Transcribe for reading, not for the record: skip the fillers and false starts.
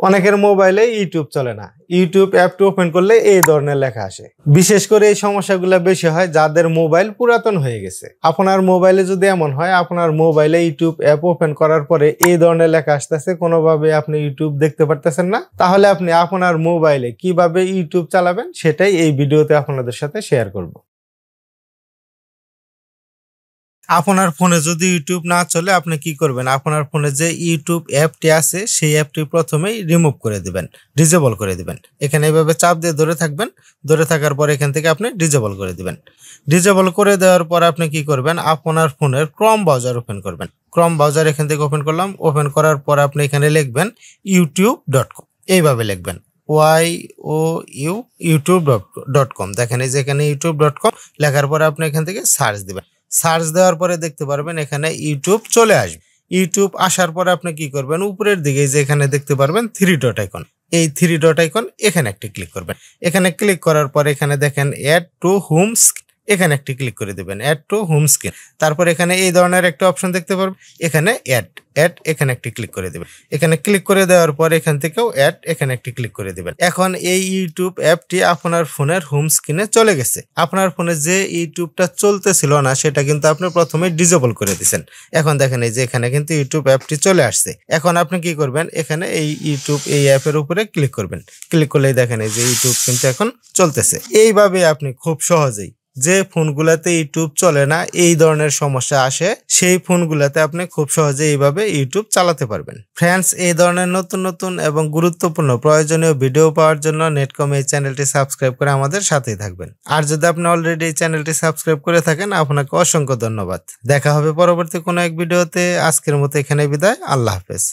অনেকের মোবাইলে ইউটিউব চলে না, ইউটিউব অ্যাপটি ওপেন করলে এই ধরনের লেখা আসে। বিশেষ করে এই সমস্যাগুলো বেশি হয় যাদের মোবাইল পুরাতন হয়ে গেছে। আপনার মোবাইলে যদি এমন হয় আপনার মোবাইলে ইউটিউব অ্যাপ ওপেন করার পরে এই ধরনের লেখা আসতেছে, কোনোভাবে আপনি ইউটিউব দেখতে পারতেছেন না, তাহলে আপনি আপনার মোবাইলে কিভাবে ইউটিউব চালাবেন সেটাই এই ভিডিওতে আপনাদের সাথে শেয়ার করব। আপনার ফোনে যদি ইউটিউব না চলে আপনি কি করবেন, আপনার ফোনে যে ইউটিউব অ্যাপটি আছে সেই অ্যাপটি প্রথমেই রিমুভ করে দিবেন, ডিসেবল করে দিবেন। এখানে এইভাবে চাপ দিয়ে ধরে থাকবেন, ধরে থাকার পর এখান থেকে আপনি ডিসেবল করে দিবেন। ডিসেবল করে দেওয়ার পর আপনি কি করবেন, আপনার ফোনের ক্রোম ব্রাউজার ওপেন করবেন। ক্রোম ব্রাউজার এখান থেকে ওপেন করলাম, ওপেন করার পর আপনি এখানে লিখবেন youtube.com, এইভাবে লিখবেন youtube.com। দেখেন এই যে এখানে youtube.com লেখার পরে আপনি এখান থেকে সার্চ দিবেন। সার্চ দেওয়ার পরে দেখতে পারবেন এখানে ইউটিউব চলে আসবে। ইউটিউব আসার পরে আপনি কি করবেন, উপরের দিকে যে এখানে দেখতে পারবেন 3 ডট আইকন, এই 3 ডট আইকন এখানে একটি ক্লিক করবেন। এখানে ক্লিক করার পর এখানে দেখেন অ্যাড টু হোম স্ক্রিন, এখানে একটি ক্লিক করে দিবেন, অ্যাড টু হোম স্ক্রিন। তারপর এখানে এই ধরনের একটা অপশন দেখতে পারবেন, এখানে অ্যাড এখানে একটি ক্লিক করে দিবেন। এখানে ক্লিক করে দেওয়ার পর এখান থেকেও অ্যাড এখানে একটি ক্লিক করে দিবেন। এখন এই ইউটিউব অ্যাপটি আপনার ফোনের হোম স্ক্রিনে চলে গেছে। আপনার ফোনে যে ইউটিউবটা চলতেছিল না সেটা কিন্তু আপনি প্রথমে ডিসেবল করে দিয়েছেন। এখন দেখেন এই যে এখানে কিন্তু ইউটিউব অ্যাপটি চলে আসছে। এখন আপনি কি করবেন, এখানে এই ইউটিউব এই অ্যাপের উপরে ক্লিক করবেন। ক্লিক করলেই দেখেন এই যে ইউটিউব কিন্তু এখন চলতেছে। এইভাবে আপনি খুব সহজেই যে ফোনগুলোতে ইউটিউব চলে না, এই ধরনের সমস্যা আসে, সেই ফোনগুলোতে আপনি খুব সহজে এইভাবে ইউটিউব চালাতে পারবেন। ফ্রেন্ডস, এই ধরনের নতুন নতুন এবং গুরুত্বপূর্ণ প্রয়োজনীয় ভিডিও পাওয়ার জন্য নেটকম এই চ্যানেলটি সাবস্ক্রাইব করে আমাদের সাথেই থাকবেন। আর যদি আপনি অলরেডি এই চ্যানেলটি সাবস্ক্রাইব করে থাকেন আপনাকে অসংখ্য ধন্যবাদ। দেখা হবে পরবর্তী কোনো এক ভিডিওতে। আজকের মতো এখানে বিদায়। আল্লাহ হাফেজ।